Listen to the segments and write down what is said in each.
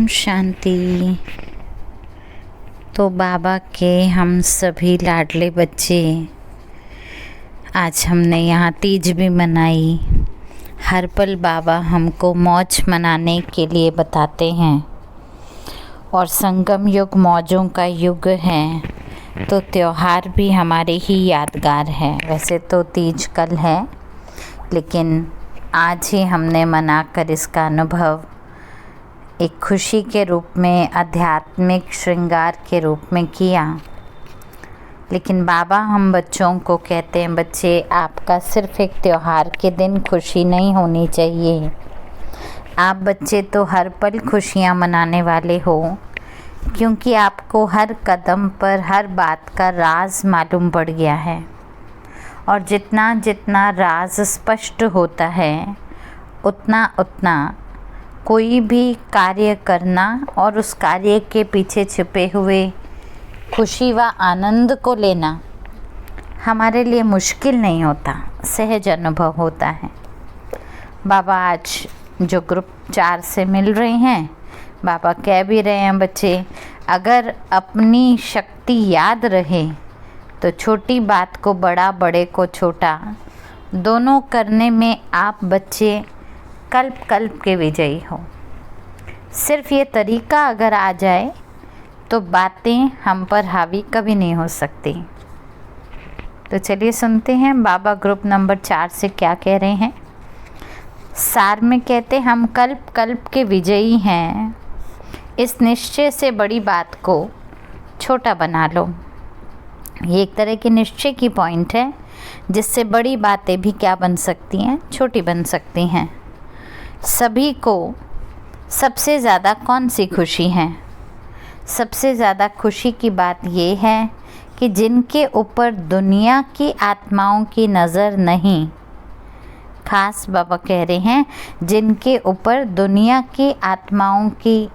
शांति। तो बाबा के हम सभी लाडले बच्चे, आज हमने यहाँ तीज भी मनाई। हर पल बाबा हमको मौज मनाने के लिए बताते हैं और संगम युग मौजों का युग है, तो त्यौहार भी हमारे ही यादगार है। वैसे तो तीज कल है, लेकिन आज ही हमने मनाकर इसका अनुभव एक खुशी के रूप में, आध्यात्मिक श्रृंगार के रूप में किया। लेकिन बाबा हम बच्चों को कहते हैं, बच्चे आपका सिर्फ एक त्यौहार के दिन खुशी नहीं होनी चाहिए। आप बच्चे तो हर पल खुशियाँ मनाने वाले हो, क्योंकि आपको हर कदम पर हर बात का राज मालूम पड़ गया है। और जितना जितना राज स्पष्ट होता है, उतना उतना कोई भी कार्य करना और उस कार्य के पीछे छिपे हुए खुशी व आनंद को लेना हमारे लिए मुश्किल नहीं होता, सहज अनुभव होता है। बाबा आज जो ग्रुप 4 से मिल रहे हैं, बाबा कह भी रहे हैं, बच्चे अगर अपनी शक्ति याद रहे तो छोटी बात को बड़ा, बड़े को छोटा, दोनों करने में आप बच्चे कल्प कल्प के विजयी हो। सिर्फ ये तरीका अगर आ जाए तो बातें हम पर हावी कभी नहीं हो सकती। तो चलिए सुनते हैं बाबा ग्रुप नंबर 4 से क्या कह रहे हैं। सार में कहते, हम कल्प कल्प के विजयी हैं। इस निश्चय से बड़ी बात को छोटा बना लो। ये एक तरह के निश्चय की पॉइंट है, जिससे बड़ी बातें भी क्या बन सकती हैं, छोटी बन सकती हैं। सभी को सबसे ज़्यादा कौन सी खुशी है? सबसे ज़्यादा खुशी की बात ये है कि जिनके ऊपर दुनिया की आत्माओं की नज़र नहीं, खास बाबा कह रहे हैं, जिनके ऊपर दुनिया की आत्माओं की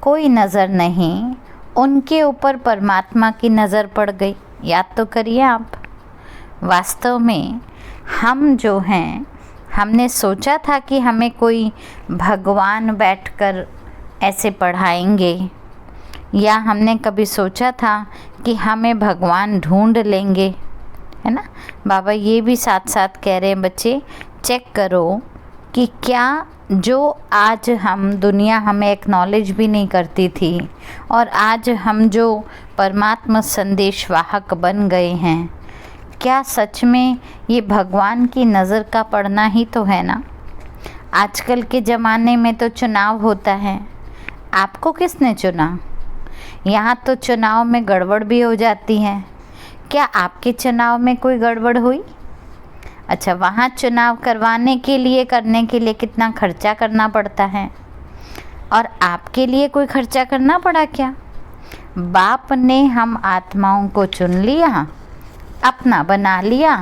कोई नज़र नहीं, उनके ऊपर परमात्मा की नज़र पड़ गई। याद तो करिए आप। वास्तव में हम जो हैं, हमने सोचा था कि हमें कोई भगवान बैठकर ऐसे पढ़ाएंगे, या हमने कभी सोचा था कि हमें भगवान ढूंढ लेंगे, है ना। बाबा ये भी साथ साथ कह रहे हैं, बच्चे चेक करो कि क्या जो आज हम दुनिया हमें एक्नॉलेज भी नहीं करती थी, और आज हम जो परमात्मा संदेश वाहक बन गए हैं, क्या सच में ये भगवान की नज़र का पड़ना ही तो है ना। आजकल के ज़माने में तो चुनाव होता है, आपको किसने चुना? यहाँ तो चुनाव में गड़बड़ भी हो जाती है। क्या आपके चुनाव में कोई गड़बड़ हुई? अच्छा, वहाँ चुनाव करने के लिए कितना खर्चा करना पड़ता है, और आपके लिए कोई खर्चा करना पड़ा क्या? बाप ने हम आत्माओं को चुन लिया, अपना बना लिया।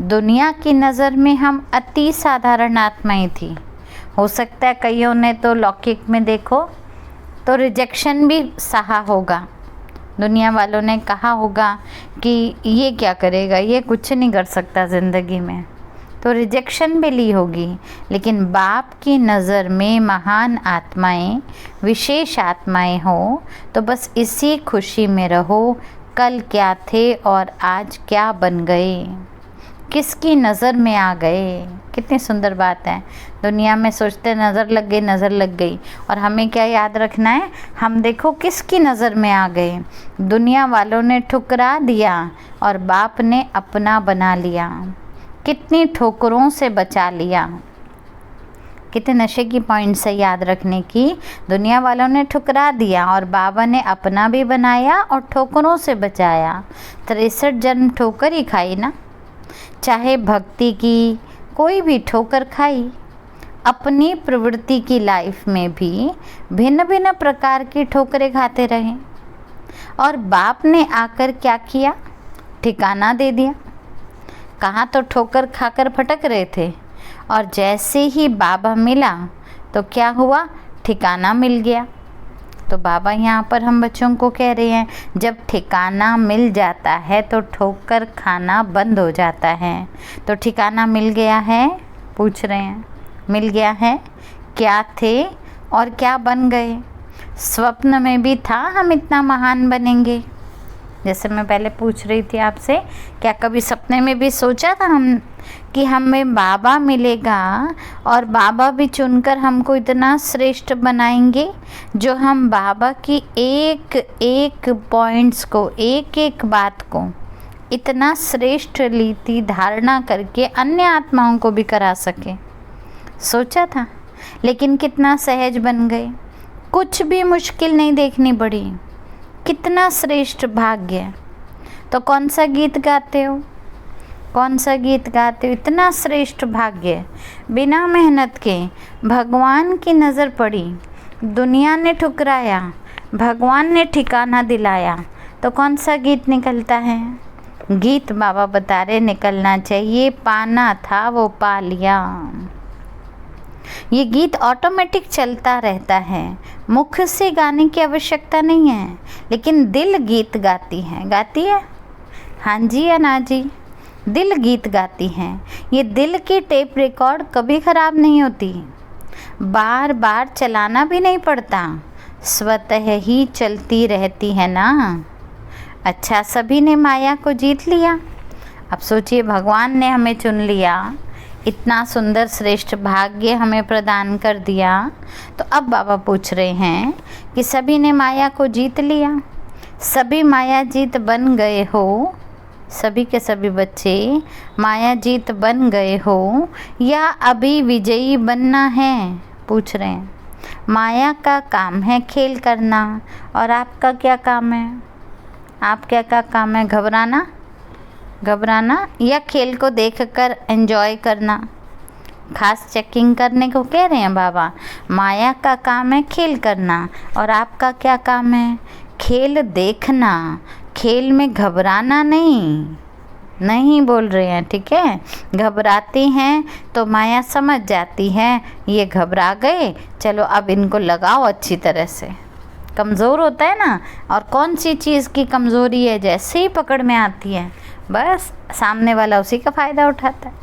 दुनिया की नज़र में हम अति साधारण आत्माएं थी। हो सकता है कईयों ने तो लौकिक में देखो तो रिजेक्शन भी सहा होगा। दुनिया वालों ने कहा होगा कि ये क्या करेगा, ये कुछ नहीं कर सकता ज़िंदगी में, तो रिजेक्शन भी ली होगी। लेकिन बाप की नज़र में महान आत्माएं, विशेष आत्माएं हो, तो बस इसी खुशी में रहो। कल क्या थे और आज क्या बन गए, किसकी नज़र में आ गए। कितनी सुंदर बात है। दुनिया में सोचते नज़र लग गई, नज़र लग गई, और हमें क्या याद रखना है, हम देखो किसकी नज़र में आ गए। दुनिया वालों ने ठुकरा दिया और बाप ने अपना बना लिया। कितनी ठोकरों से बचा लिया। कितने नशे की पॉइंट से याद रखने की। दुनिया वालों ने ठुकरा दिया और बाबा ने अपना भी बनाया और ठोकरों से बचाया। 63 जन्म ठोकर ही खाई ना, चाहे भक्ति की कोई भी ठोकर खाई। अपनी प्रवृत्ति की लाइफ में भी भिन्न भिन्न प्रकार की ठोकरें खाते रहे, और बाप ने आकर क्या किया, ठिकाना दे दिया। कहाँ तो ठोकर खाकर फटक रहे थे, और जैसे ही बाबा मिला तो क्या हुआ, ठिकाना मिल गया। तो बाबा यहाँ पर हम बच्चों को कह रहे हैं, जब ठिकाना मिल जाता है तो ठोकर खाना बंद हो जाता है। तो ठिकाना मिल गया है, पूछ रहे हैं, मिल गया है, क्या थे और क्या बन गए। स्वप्न में भी था हम इतना महान बनेंगे? जैसे मैं पहले पूछ रही थी आपसे, क्या कभी सपने में भी सोचा था हम कि हमें बाबा मिलेगा और बाबा भी चुनकर हमको इतना श्रेष्ठ बनाएंगे, जो हम बाबा की एक एक पॉइंट्स को, एक एक बात को इतना श्रेष्ठ रीति धारणा करके अन्य आत्माओं को भी करा सके? सोचा था। लेकिन कितना सहज बन गए, कुछ भी मुश्किल नहीं देखनी पड़ी। कितना श्रेष्ठ भाग्य। तो कौन सा गीत गाते हो, कौन सा गीत गाते हो? इतना श्रेष्ठ भाग्य, बिना मेहनत के भगवान की नज़र पड़ी, दुनिया ने ठुकराया, भगवान ने ठिकाना दिलाया, तो कौन सा गीत निकलता है? गीत बाबा बता रहे निकलना चाहिए, पाना था वो पा लिया। ये गीत ऑटोमेटिक चलता रहता है, मुख से गाने की आवश्यकता नहीं है, लेकिन दिल गीत गाती है। हाँ जी या ना जी? दिल गीत गाती हैं। ये दिल की टेप रिकॉर्ड कभी ख़राब नहीं होती, बार बार चलाना भी नहीं पड़ता, स्वतः ही चलती रहती है ना। अच्छा, सभी ने माया को जीत लिया। अब सोचिए, भगवान ने हमें चुन लिया, इतना सुंदर श्रेष्ठ भाग्य हमें प्रदान कर दिया। तो अब बाबा पूछ रहे हैं कि सभी ने माया को जीत लिया, सभी माया जीत बन गए हो, सभी के सभी बच्चे माया जीत बन गए हो या अभी विजयी बनना है? पूछ रहे हैं। माया का काम है खेल करना, और आपका क्या काम है? आपका क्या काम है? घबराना या खेल को देखकर एंजॉय करना? खास चेकिंग करने को कह रहे हैं बाबा। माया का काम है खेल करना, और आपका क्या काम है? खेल देखना, खेल में घबराना नहीं बोल रहे हैं, ठीक है? घबराती हैं तो माया समझ जाती है ये घबरा गए, चलो अब इनको लगाओ अच्छी तरह से। कमज़ोर होता है ना, और कौन सी चीज़ की कमज़ोरी है, जैसे ही पकड़ में आती है बस सामने वाला उसी का फ़ायदा उठाता है।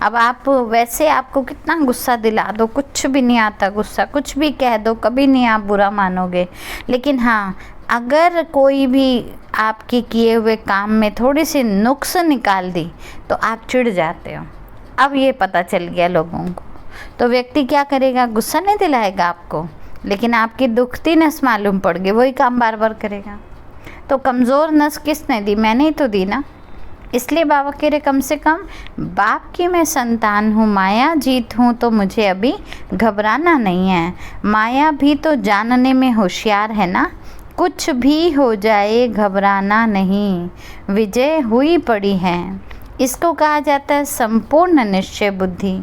अब आप वैसे आपको कितना गुस्सा दिला दो, कुछ भी नहीं आता गुस्सा, कुछ भी कह दो, कभी नहीं आप बुरा मानोगे। लेकिन हाँ, अगर कोई भी आपके किए हुए काम में थोड़ी सी नुक्स निकाल दी तो आप चिढ़ जाते हो। अब ये पता चल गया लोगों को, तो व्यक्ति क्या करेगा? गुस्सा नहीं दिलाएगा आपको, लेकिन आपकी दुखती नस मालूम पड़ गई, वही काम बार बार करेगा। तो कमज़ोर नस किसने दी? मैंने ही तो दी ना। इसलिए बाबा कह रहे कम से कम बाप की मैं संतान हूँ, माया जीत हूँ, तो मुझे अभी घबराना नहीं है। माया भी तो जानने में होशियार है ना, कुछ भी हो जाए घबराना नहीं, विजय हुई पड़ी है। इसको कहा जाता है संपूर्ण निश्चय बुद्धि।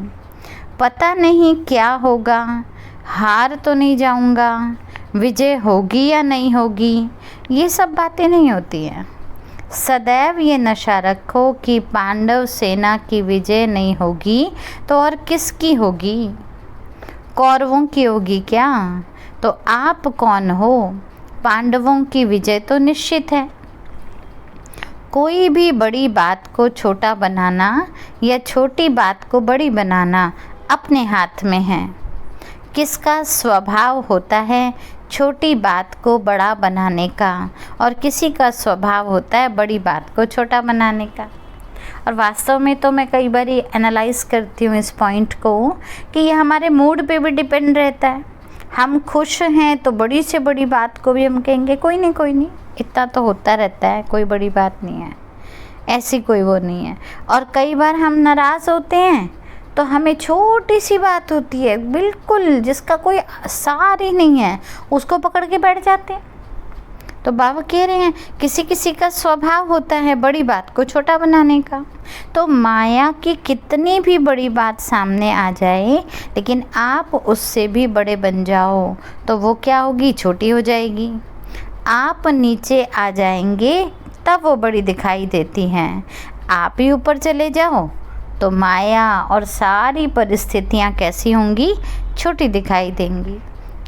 पता नहीं क्या होगा, हार तो नहीं जाऊंगा, विजय होगी या नहीं होगी, ये सब बातें नहीं होती हैं। सदैव ये नशा रखो कि पांडव सेना की विजय नहीं होगी तो और किसकी होगी? कौरवों की होगी क्या? तो आप कौन हो? पांडवों की विजय तो निश्चित है। कोई भी बड़ी बात को छोटा बनाना या छोटी बात को बड़ी बनाना अपने हाथ में है। किसका स्वभाव होता है छोटी बात को बड़ा बनाने का, और किसी का स्वभाव होता है बड़ी बात को छोटा बनाने का। और वास्तव में तो मैं कई बार एनालाइज करती हूँ इस पॉइंट को कि ये हमारे मूड पे भी डिपेंड रहता है। हम खुश हैं तो बड़ी से बड़ी बात को भी हम कहेंगे कोई नहीं, इतना तो होता रहता है, कोई बड़ी बात नहीं है, ऐसी कोई वो नहीं है। और कई बार हम नाराज़ होते हैं तो हमें छोटी सी बात होती है बिल्कुल जिसका कोई सार ही नहीं है, उसको पकड़ के बैठ जाते हैं। तो बाबा कह रहे हैं किसी किसी का स्वभाव होता है बड़ी बात को छोटा बनाने का। तो माया की कितनी भी बड़ी बात सामने आ जाए, लेकिन आप उससे भी बड़े बन जाओ तो वो क्या होगी? छोटी हो जाएगी। आप नीचे आ जाएंगे तब वो बड़ी दिखाई देती हैं। आप ही ऊपर चले जाओ तो माया और सारी परिस्थितियाँ कैसी होंगी? छोटी दिखाई देंगी।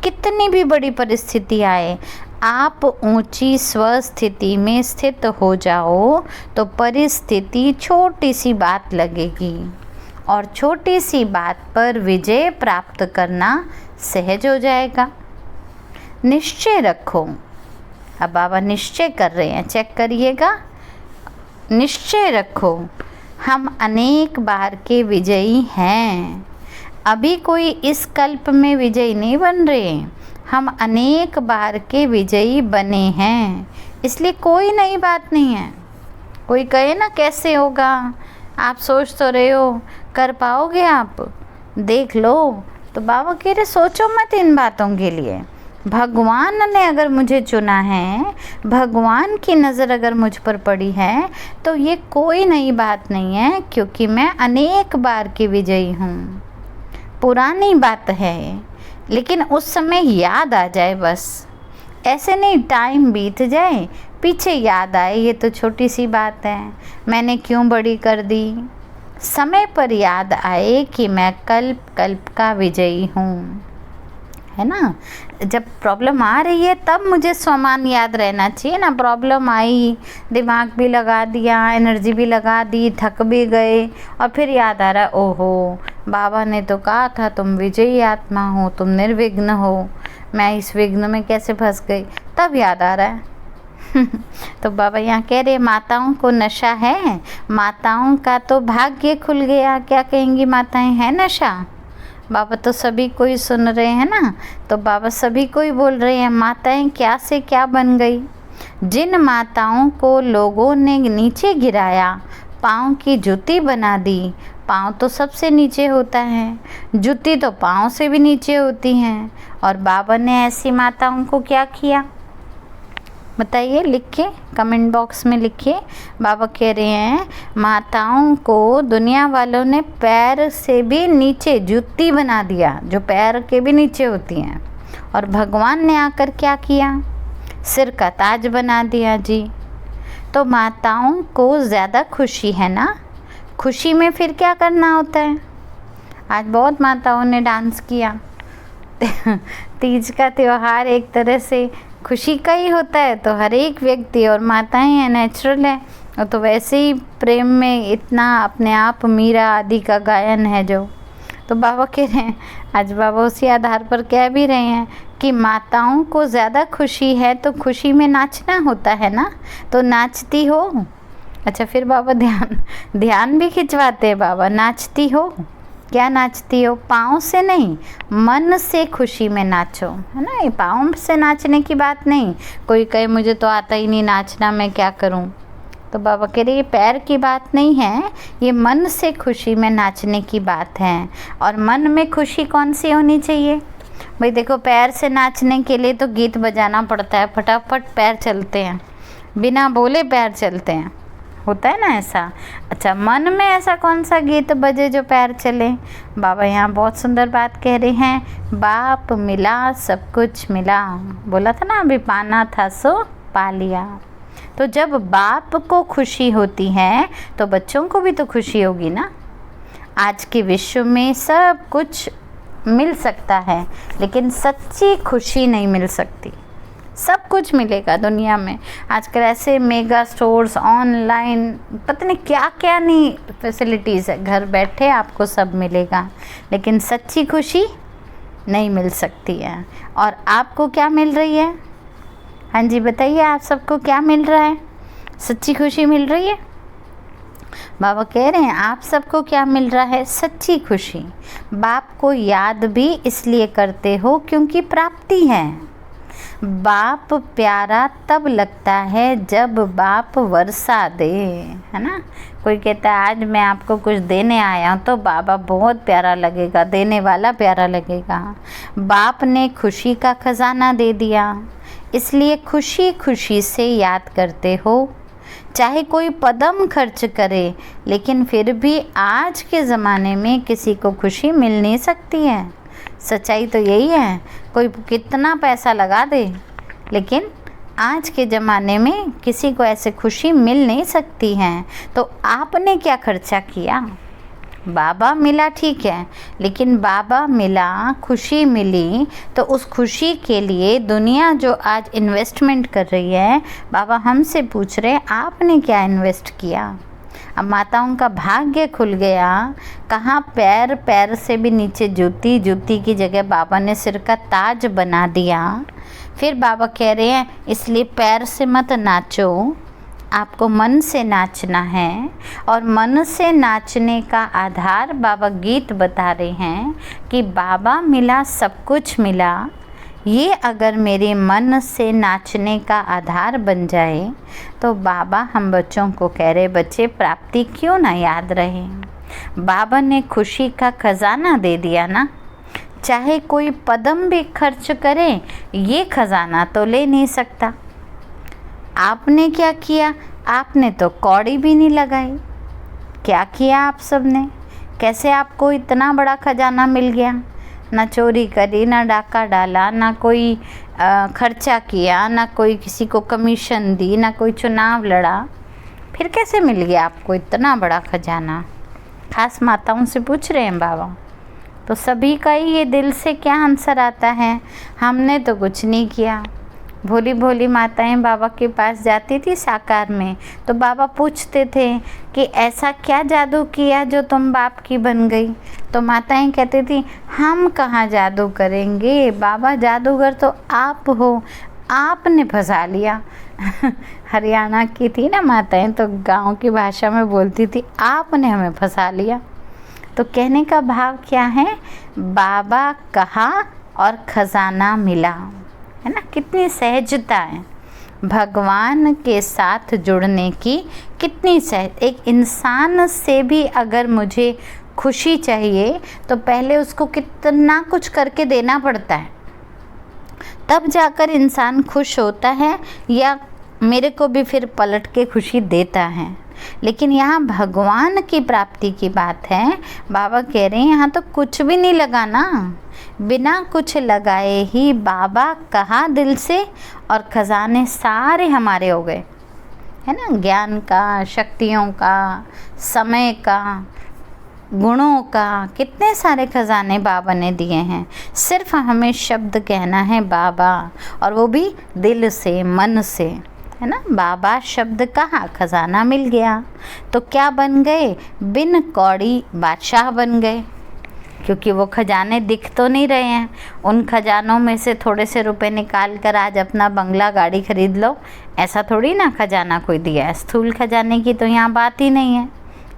कितनी भी बड़ी परिस्थिति आए, आप ऊंची स्वस्थिति में स्थित हो जाओ तो परिस्थिति छोटी सी बात लगेगी, और छोटी सी बात पर विजय प्राप्त करना सहज हो जाएगा। निश्चय रखो। अब बाबा निश्चय कर रहे हैं, चेक करिएगा। निश्चय रखो, हम अनेक बार के विजयी हैं। अभी कोई इस कल्प में विजयी नहीं बन रहे, हम अनेक बार के विजयी बने हैं, इसलिए कोई नई बात नहीं है। कोई कहे ना कैसे होगा, आप सोच तो रहे हो, कर पाओगे आप, देख लो, तो बाबा कह रहे सोचो मत इन बातों के लिए। भगवान ने अगर मुझे चुना है, भगवान की नज़र अगर मुझ पर पड़ी है, तो ये कोई नई बात नहीं है, क्योंकि मैं अनेक बार की विजयी हूँ। पुरानी बात है, लेकिन उस समय याद आ जाए बस, ऐसे नहीं टाइम बीत जाए पीछे याद आए, ये तो छोटी सी बात है, मैंने क्यों बड़ी कर दी। समय पर याद आए कि मैं कल्प कल्प का विजयी हूँ, है ना। जब प्रॉब्लम आ रही है तब मुझे स्वमान याद रहना चाहिए ना। प्रॉब्लम आई, दिमाग भी लगा दिया, एनर्जी भी लगा दी, थक भी गए, और फिर याद आ रहा है ओहो बाबा ने तो कहा था तुम विजयी आत्मा हो, तुम निर्विघ्न हो, मैं इस विघ्न में कैसे फंस गई, तब याद आ रहा है। तो बाबा यहाँ कह रहे माताओं को नशा है, माताओं का तो भाग्य खुल गया। क्या कहेंगी माताएं, है नशा? बाबा तो सभी को ही सुन रहे हैं ना, तो बाबा सभी को ही बोल रहे हैं माताएं क्या से क्या बन गई। जिन माताओं को लोगों ने नीचे गिराया, पाँव की जूती बना दी। पाँव तो सबसे नीचे होता है, जूती तो पाँव से भी नीचे होती हैं, और बाबा ने ऐसी माताओं को क्या किया बताइए, लिखिए कमेंट बॉक्स में लिखिए। बाबा कह रहे हैं माताओं को दुनिया वालों ने पैर से भी नीचे जूती बना दिया, जो पैर के भी नीचे होती हैं, और भगवान ने आकर क्या किया, सिर का ताज बना दिया जी। तो माताओं को ज़्यादा खुशी है ना, खुशी में फिर क्या करना होता है। आज बहुत माताओं ने डांस किया। तीज का त्यौहार एक तरह से खुशी का ही होता है, तो हर एक व्यक्ति, और माताएं हैं नेचुरल है, और तो वैसे ही प्रेम में इतना अपने आप मीरा आदि का गायन है जो। तो बाबा कह रहे हैं, आज बाबा उसी आधार पर कह भी रहे हैं कि माताओं को ज़्यादा खुशी है, तो खुशी में नाचना होता है ना, तो नाचती हो। अच्छा, फिर बाबा ध्यान भी खिंचवाते हैं बाबा, नाचती हो, क्या नाचती हो, पाँव से नहीं मन से खुशी में नाचो, है ना। ये पाँव से नाचने की बात नहीं। कोई कहे मुझे तो आता ही नहीं नाचना, मैं क्या करूं, तो बाबा कह रहे ये पैर की बात नहीं है, ये मन से खुशी में नाचने की बात है। और मन में खुशी कौन सी होनी चाहिए भाई, देखो पैर से नाचने के लिए तो गीत बजाना पड़ता है, फटाफट पैर चलते हैं, बिना बोले पैर चलते हैं, होता है ना ऐसा। अच्छा, मन में ऐसा कौन सा गीत बजे जो पैर चले। बाबा यहाँ बहुत सुंदर बात कह रहे हैं, बाप मिला सब कुछ मिला, बोला था ना अभी, पाना था सो पा लिया। तो जब बाप को खुशी होती है तो बच्चों को भी तो खुशी होगी ना। आज के विश्व में सब कुछ मिल सकता है, लेकिन सच्ची खुशी नहीं मिल सकती। सब कुछ मिलेगा दुनिया में, आजकल ऐसे मेगा स्टोर्स, ऑनलाइन, पता नहीं क्या क्या नहीं फैसिलिटीज़ है, घर बैठे आपको सब मिलेगा, लेकिन सच्ची खुशी नहीं मिल सकती है। और आपको क्या मिल रही है, हाँ जी बताइए, आप सबको क्या मिल रहा है, सच्ची खुशी मिल रही है। बाबा कह रहे हैं आप सबको क्या मिल रहा है, सच्ची खुशी। बाप को याद भी इसलिए करते हो क्योंकि प्राप्ति है। बाप प्यारा तब लगता है जब बाप वर्षा दे, है ना। कोई कहता है आज मैं आपको कुछ देने आया हूँ, तो बाबा बहुत प्यारा लगेगा, देने वाला प्यारा लगेगा। बाप ने खुशी का खजाना दे दिया, इसलिए खुशी खुशी से याद करते हो। चाहे कोई पदम खर्च करे, लेकिन फिर भी आज के ज़माने में किसी को खुशी मिल नहीं सकती है। सच्चाई तो यही है, कोई कितना पैसा लगा दे, लेकिन आज के ज़माने में किसी को ऐसे खुशी मिल नहीं सकती है। तो आपने क्या खर्चा किया, बाबा मिला ठीक है, लेकिन बाबा मिला, खुशी मिली, तो उस खुशी के लिए दुनिया जो आज इन्वेस्टमेंट कर रही है, बाबा हमसे पूछ रहे हैं आपने क्या इन्वेस्ट किया। अब माताओं का भाग्य खुल गया, कहाँ पैर, पैर से भी नीचे जूती, जूती की जगह बाबा ने सिर का ताज बना दिया। फिर बाबा कह रहे हैं इसलिए पैर से मत नाचो, आपको मन से नाचना है। और मन से नाचने का आधार बाबा गीत बता रहे हैं कि बाबा मिला सब कुछ मिला, ये अगर मेरे मन से नाचने का आधार बन जाए तो बाबा हम बच्चों को कह रहे बच्चे प्राप्ति क्यों ना याद रहे। बाबा ने खुशी का खजाना दे दिया ना, चाहे कोई पदम भी खर्च करे ये खजाना तो ले नहीं सकता। आपने क्या किया, आपने तो कौड़ी भी नहीं लगाई। क्या किया आप सब ने, कैसे आपको इतना बड़ा खजाना मिल गया। ना चोरी करी, ना डाका डाला, ना कोई खर्चा किया, ना कोई किसी को कमीशन दी, ना कोई चुनाव लड़ा, फिर कैसे मिल गया आपको इतना बड़ा खजाना। खास माताओं से पूछ रहे हैं बाबा। तो सभी का ही ये दिल से क्या आंसर आता है, हमने तो कुछ नहीं किया। भोली भोली माताएं बाबा के पास जाती थी साकार में, तो बाबा पूछते थे कि ऐसा क्या जादू किया जो तुम बाप की बन गई। तो माताएं कहती थी हम कहाँ जादू करेंगे, बाबा जादूगर तो आप हो, आपने फंसा लिया। हरियाणा की थी ना माताएं, तो गांव की भाषा में बोलती थी आपने हमें फंसा लिया। तो कहने का भाव क्या है, बाबा कहा और खजाना मिला, है ना। कितनी सहजता है भगवान के साथ जुड़ने की, कितनी सहज। एक इंसान से भी अगर मुझे खुशी चाहिए तो पहले उसको कितना कुछ करके देना पड़ता है, तब जाकर इंसान खुश होता है या मेरे को भी फिर पलट के खुशी देता है। लेकिन यहाँ भगवान की प्राप्ति की बात है। बाबा कह रहे हैं यहाँ तो कुछ भी नहीं लगाना, बिना कुछ लगाए ही बाबा कहा दिल से और खजाने सारे हमारे हो गए, है ना। ज्ञान का, शक्तियों का, समय का, गुणों का, कितने सारे खजाने बाबा ने दिए हैं। सिर्फ हमें शब्द कहना है बाबा, और वो भी दिल से, मन से, है ना। बाबा शब्द कहा, खजाना मिल गया। तो क्या बन गए, बिन कौड़ी बादशाह बन गए। क्योंकि वो खजाने दिख तो नहीं रहे हैं, उन खजानों में से थोड़े से रुपए निकाल कर आज अपना बंगला गाड़ी खरीद लो, ऐसा थोड़ी ना खजाना कोई दिया है। स्थूल खजाने की तो यहाँ बात ही नहीं है।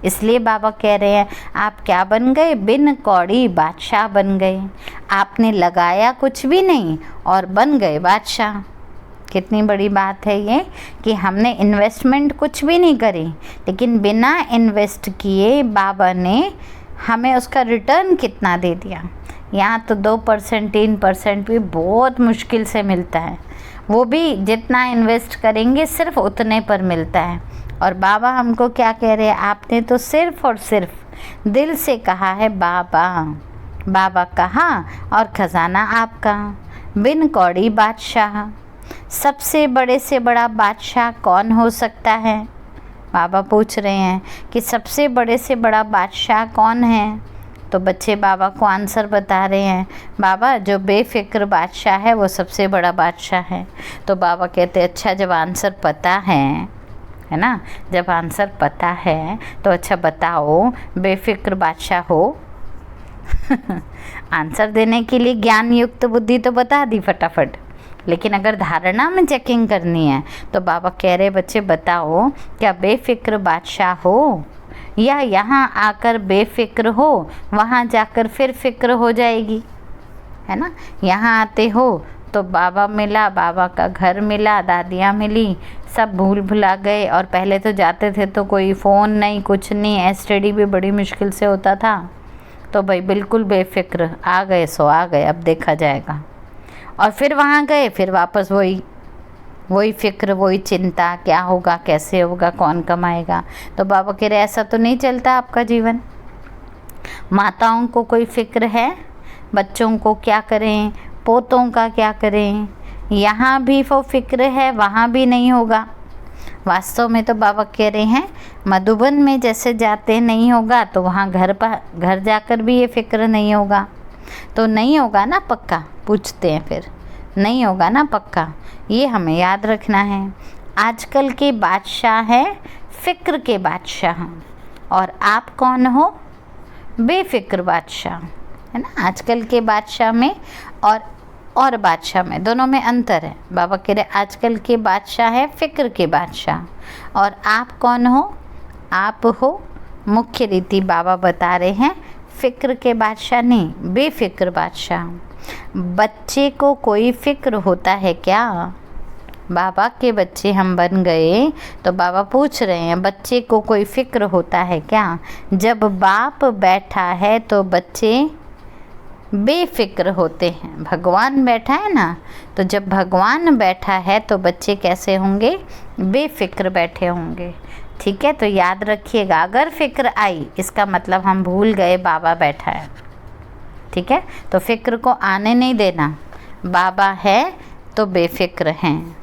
इसलिए बाबा कह रहे हैं आप क्या बन गए, बिन कौड़ी बादशाह बन गए। आपने लगाया कुछ भी नहीं और बन गए बादशाह। कितनी बड़ी बात है ये कि हमने इन्वेस्टमेंट कुछ भी नहीं करी, लेकिन बिना इन्वेस्ट किए बाबा ने हमें उसका रिटर्न कितना दे दिया। यहाँ तो 2%, 3% भी बहुत मुश्किल से मिलता है, वो भी जितना इन्वेस्ट करेंगे सिर्फ उतने पर मिलता है। और बाबा हमको क्या कह रहे हैं, आपने तो सिर्फ और सिर्फ दिल से कहा है बाबा। बाबा कहा और खजाना आपका, बिन कौड़ी बादशाह। सबसे बड़े से बड़ा बादशाह कौन हो सकता है, बाबा पूछ रहे हैं कि सबसे बड़े से बड़ा बादशाह कौन है। तो बच्चे बाबा को आंसर बता रहे हैं, बाबा जो बेफिक्र बादशाह है वो सबसे बड़ा बादशाह है। तो बाबा कहते हैं अच्छा जब आंसर पता है ना, जब आंसर पता है तो अच्छा बताओ बेफिक्र बादशाह हो। आंसर देने के लिए ज्ञान युक्त बुद्धि तो बता दी फटाफट, लेकिन अगर धारणा में चेकिंग करनी है तो बाबा कह रहे बच्चे बताओ क्या बेफिक्र बादशाह हो, या यहाँ आकर बेफिक्र हो वहाँ जाकर फिर फिक्र हो जाएगी, है ना। यहाँ आते हो तो बाबा मिला, बाबा का घर मिला, दादियाँ मिली, सब भूल भुला गए। और पहले तो जाते थे तो कोई फ़ोन नहीं, कुछ नहीं, एसटीडी भी बड़ी मुश्किल से होता था। तो भाई बिल्कुल बेफिक्र, आ गए सो आ गए, अब देखा जाएगा। और फिर वहाँ गए, फिर वापस वही फिक्र, वही चिंता, क्या होगा, कैसे होगा, कौन कमाएगा। तो बाबा कह रहे ऐसा तो नहीं चलता आपका जीवन। माताओं को कोई फिक्र है, बच्चों को क्या करें, पोतों का क्या करें, यहाँ भी वो फिक्र है, वहाँ भी नहीं होगा। वास्तव में तो बाबा कह रहे हैं मधुबन में जैसे जाते नहीं होगा तो वहाँ घर जाकर भी ये फिक्र नहीं होगा। तो नहीं होगा ना पक्का, पूछते हैं फिर, नहीं होगा ना पक्का, ये हमें याद रखना है। आजकल के बादशाह है फिक्र के बादशाह, और आप कौन हो, बेफिक्र बादशाह, है ना। आजकल के बादशाह में और और बादशाह में, दोनों में अंतर है। बाबा कह रहे आजकल के बादशाह है फ़िक्र के बादशाह, और आप कौन हो? आप हो मुख्य रीति बाबा बता रहे हैं फ़िक्र के बादशाह नहीं, बेफ़िक्र बादशाह। बच्चे को कोई फ़िक्र होता है क्या? बाबा के बच्चे हम बन गए तो बाबा पूछ रहे हैं बच्चे को कोई फ़िक्र होता है क्या? जब बाप बैठा है तो बच्चे बेफ़िक्र होते हैं। भगवान बैठा है ना, तो जब भगवान बैठा है तो बच्चे कैसे होंगे? बेफ़िक्र बैठे होंगे। ठीक है, तो याद रखिएगा, अगर फ़िक्र आई इसका मतलब हम भूल गए बाबा बैठा है। ठीक है, तो फ़िक्र को आने नहीं देना। बाबा है तो बेफ़िक्र हैं,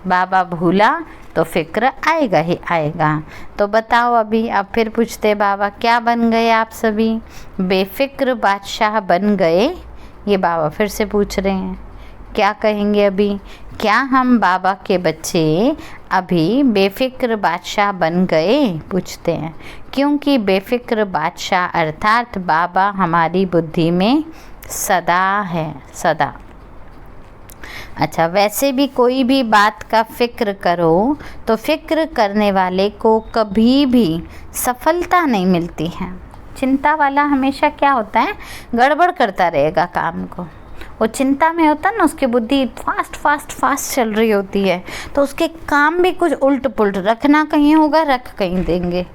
बाबा भूला तो फ़िक्र आएगा ही आएगा। तो बताओ, अभी अब फिर पूछते बाबा क्या बन गए आप सभी? बेफ़िक्र बादशाह बन गए। ये बाबा फिर से पूछ रहे हैं, क्या कहेंगे अभी? क्या हम बाबा के बच्चे अभी बेफ़िक्र बादशाह बन गए? पूछते हैं, क्योंकि बेफ़िक्र बादशाह अर्थात बाबा हमारी बुद्धि में सदा है, सदा। अच्छा, वैसे भी कोई भी बात का फ़िक्र करो तो फ़िक्र करने वाले को कभी भी सफलता नहीं मिलती है। चिंता वाला हमेशा क्या होता है? गड़बड़ करता रहेगा काम को। वो चिंता में होता है ना, उसकी बुद्धि फास्ट चल रही होती है, तो उसके काम भी कुछ उल्ट पुल्ट, रखना कहीं होगा रख कहीं देंगे,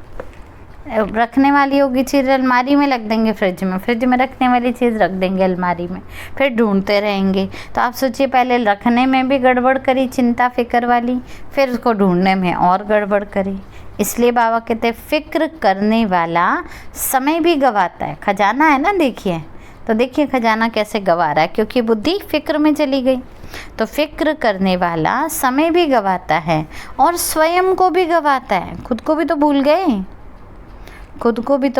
रखने वाली होगी चीज़ अलमारी में रख देंगे, फ्रिज में रखने वाली चीज़ रख देंगे अलमारी में, फिर ढूंढते रहेंगे। तो आप सोचिए, पहले रखने में भी गड़बड़ करी चिंता फ़िक्र वाली, फिर उसको ढूंढने में और गड़बड़ करी। इसलिए बाबा कहते हैं फ़िक्र करने वाला समय भी गंवाता है। खजाना है ना, देखिए, तो देखिए खजाना कैसे गंवा रहा है, क्योंकि बुद्धि फ़िक्र में चली गई। तो फ़िक्र करने वाला समय भी गंवाता है और स्वयं को भी गंवाता है। खुद को भी तो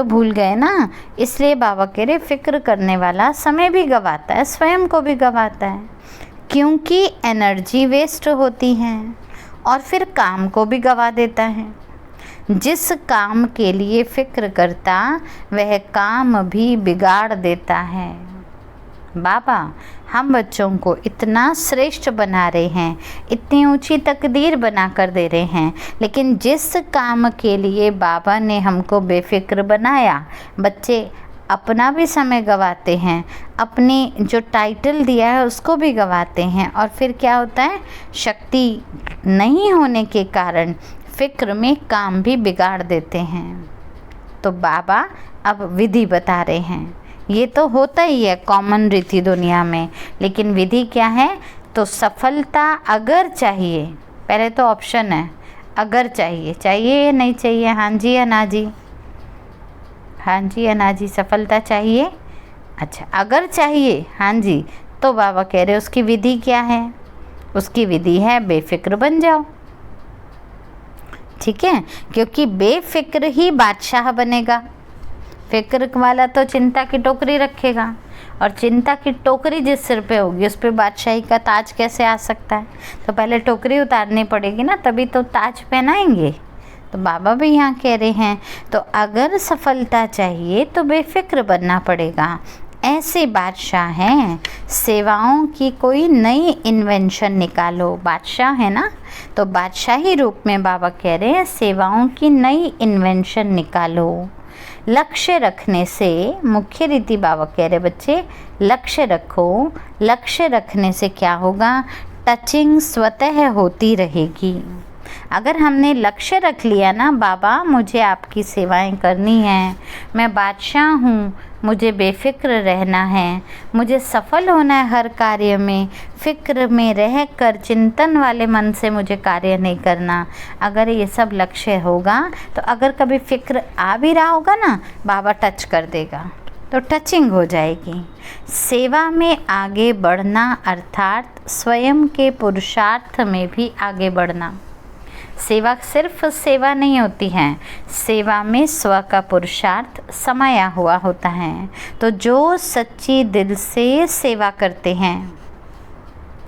भूल गए ना। इसलिए बाबा कह रहे फ़िक्र करने वाला समय भी गंवाता है, स्वयं को भी गंवाता है, क्योंकि एनर्जी वेस्ट होती है और फिर काम को भी गंवा देता है। जिस काम के लिए फ़िक्र करता वह काम भी बिगाड़ देता है। बाबा हम बच्चों को इतना श्रेष्ठ बना रहे हैं, इतनी ऊंची तकदीर बना कर दे रहे हैं, लेकिन जिस काम के लिए बाबा ने हमको बेफ़िक्र बनाया, बच्चे अपना भी समय गंवाते हैं, अपनी जो टाइटल दिया है उसको भी गंवाते हैं, और फिर क्या होता है? शक्ति नहीं होने के कारण फ़िक्र में काम भी बिगाड़ देते हैं। तो बाबा अब विधि बता रहे हैं। ये तो होता ही है कॉमन रीति दुनिया में, लेकिन विधि क्या है? तो सफलता अगर चाहिए, पहले तो ऑप्शन है, अगर चाहिए या नहीं चाहिए? हाँ जी या ना जी? हाँ जी या ना जी? सफलता चाहिए? अच्छा, अगर चाहिए हाँ जी, तो बाबा कह रहे उसकी विधि क्या है? उसकी विधि है बेफ़िक्र बन जाओ। ठीक है, क्योंकि बेफ़िक्र ही बादशाह बनेगा। फ़िक्र वाला तो चिंता की टोकरी रखेगा, और चिंता की टोकरी जिस सिर पे होगी उस पे बादशाही का ताज कैसे आ सकता है? तो पहले टोकरी उतारनी पड़ेगी ना, तभी तो ताज पहनाएंगे। तो बाबा भी यहाँ कह रहे हैं, तो अगर सफलता चाहिए तो बेफ़िक्र बनना पड़ेगा। ऐसे बादशाह हैं, सेवाओं की कोई नई इन्वेंशन निकालो। बादशाह है ना, तो बादशाही रूप में बाबा कह रहे हैं सेवाओं की नई इन्वेंशन निकालो। लक्ष्य रखने से, मुख्य रीति बाबा कह रहे बच्चे लक्ष्य रखो। लक्ष्य रखने से क्या होगा? टचिंग स्वतः होती रहेगी। अगर हमने लक्ष्य रख लिया ना, बाबा मुझे आपकी सेवाएं करनी हैं, मैं बादशाह हूँ, मुझे बेफ़िक्र रहना है, मुझे सफल होना है हर कार्य में, फ़िक्र में रह कर चिंतन वाले मन से मुझे कार्य नहीं करना। अगर ये सब लक्ष्य होगा तो अगर कभी फ़िक्र आ भी रहा होगा ना, बाबा टच कर देगा, तो टचिंग हो जाएगी। सेवा में आगे बढ़ना अर्थात स्वयं के पुरुषार्थ में भी आगे बढ़ना। सेवा सिर्फ सेवा नहीं होती है, सेवा में स्व का पुरुषार्थ समाया हुआ होता है। तो जो सच्ची दिल से सेवा करते हैं,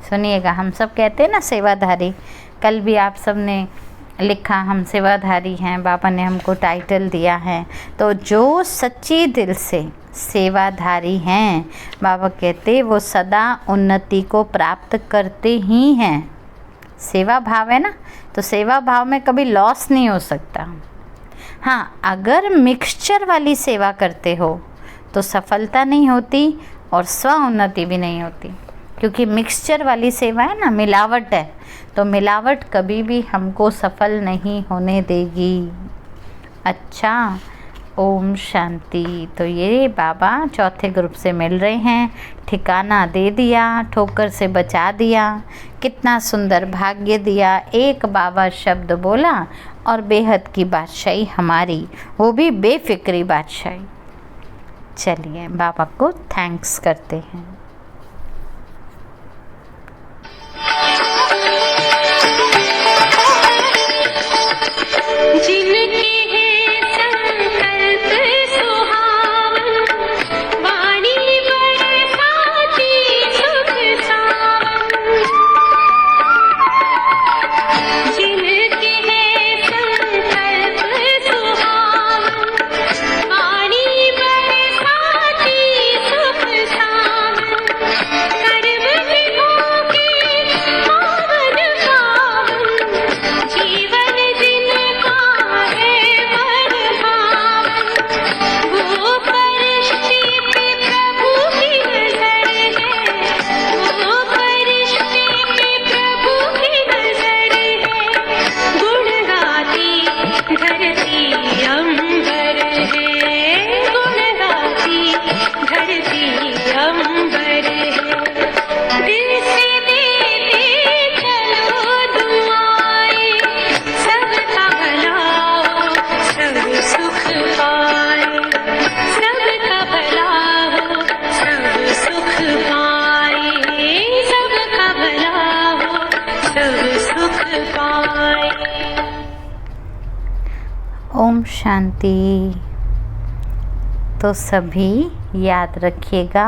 सुनिएगा, हम सब कहते हैं ना सेवाधारी, कल भी आप सब ने लिखा हम सेवाधारी हैं, बाबा ने हमको टाइटल दिया है। तो जो सच्ची दिल से सेवाधारी हैं, बाबा कहते वो सदा उन्नति को प्राप्त करते ही हैं। सेवा भाव है ना, तो सेवा भाव में कभी लॉस नहीं हो सकता। हाँ, अगर मिक्सचर वाली सेवा करते हो तो सफलता नहीं होती और स्व उन्नति भी नहीं होती, क्योंकि मिक्सचर वाली सेवा है ना, मिलावट है, तो मिलावट कभी भी हमको सफल नहीं होने देगी। अच्छा, ओम शांति। तो ये बाबा चौथे ग्रुप से मिल रहे हैं, ठिकाना दे दिया, ठोकर से बचा दिया, कितना सुंदर भाग्य दिया। एक बाबा शब्द बोला और बेहद की बादशाही हमारी, वो भी बेफिक्री बादशाही। चलिए बाबा को थैंक्स करते हैं। ओम शांति। तो सभी याद रखिएगा,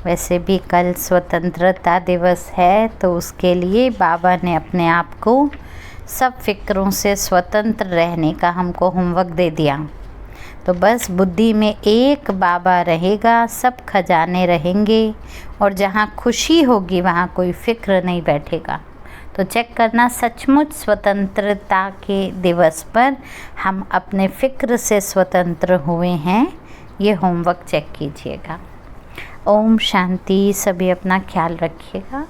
वैसे भी कल स्वतंत्रता दिवस है, तो उसके लिए बाबा ने अपने आप को सब फिक्रों से स्वतंत्र रहने का हमको होमवर्क दे दिया। तो बस बुद्धि में एक बाबा रहेगा, सब खजाने रहेंगे, और जहाँ खुशी होगी वहाँ कोई फिक्र नहीं बैठेगा। तो चेक करना, सचमुच स्वतंत्रता के दिवस पर हम अपने फ़िक्र से स्वतंत्र हुए हैं, ये होमवर्क चेक कीजिएगा। ओम शांति। सभी अपना ख्याल रखिएगा।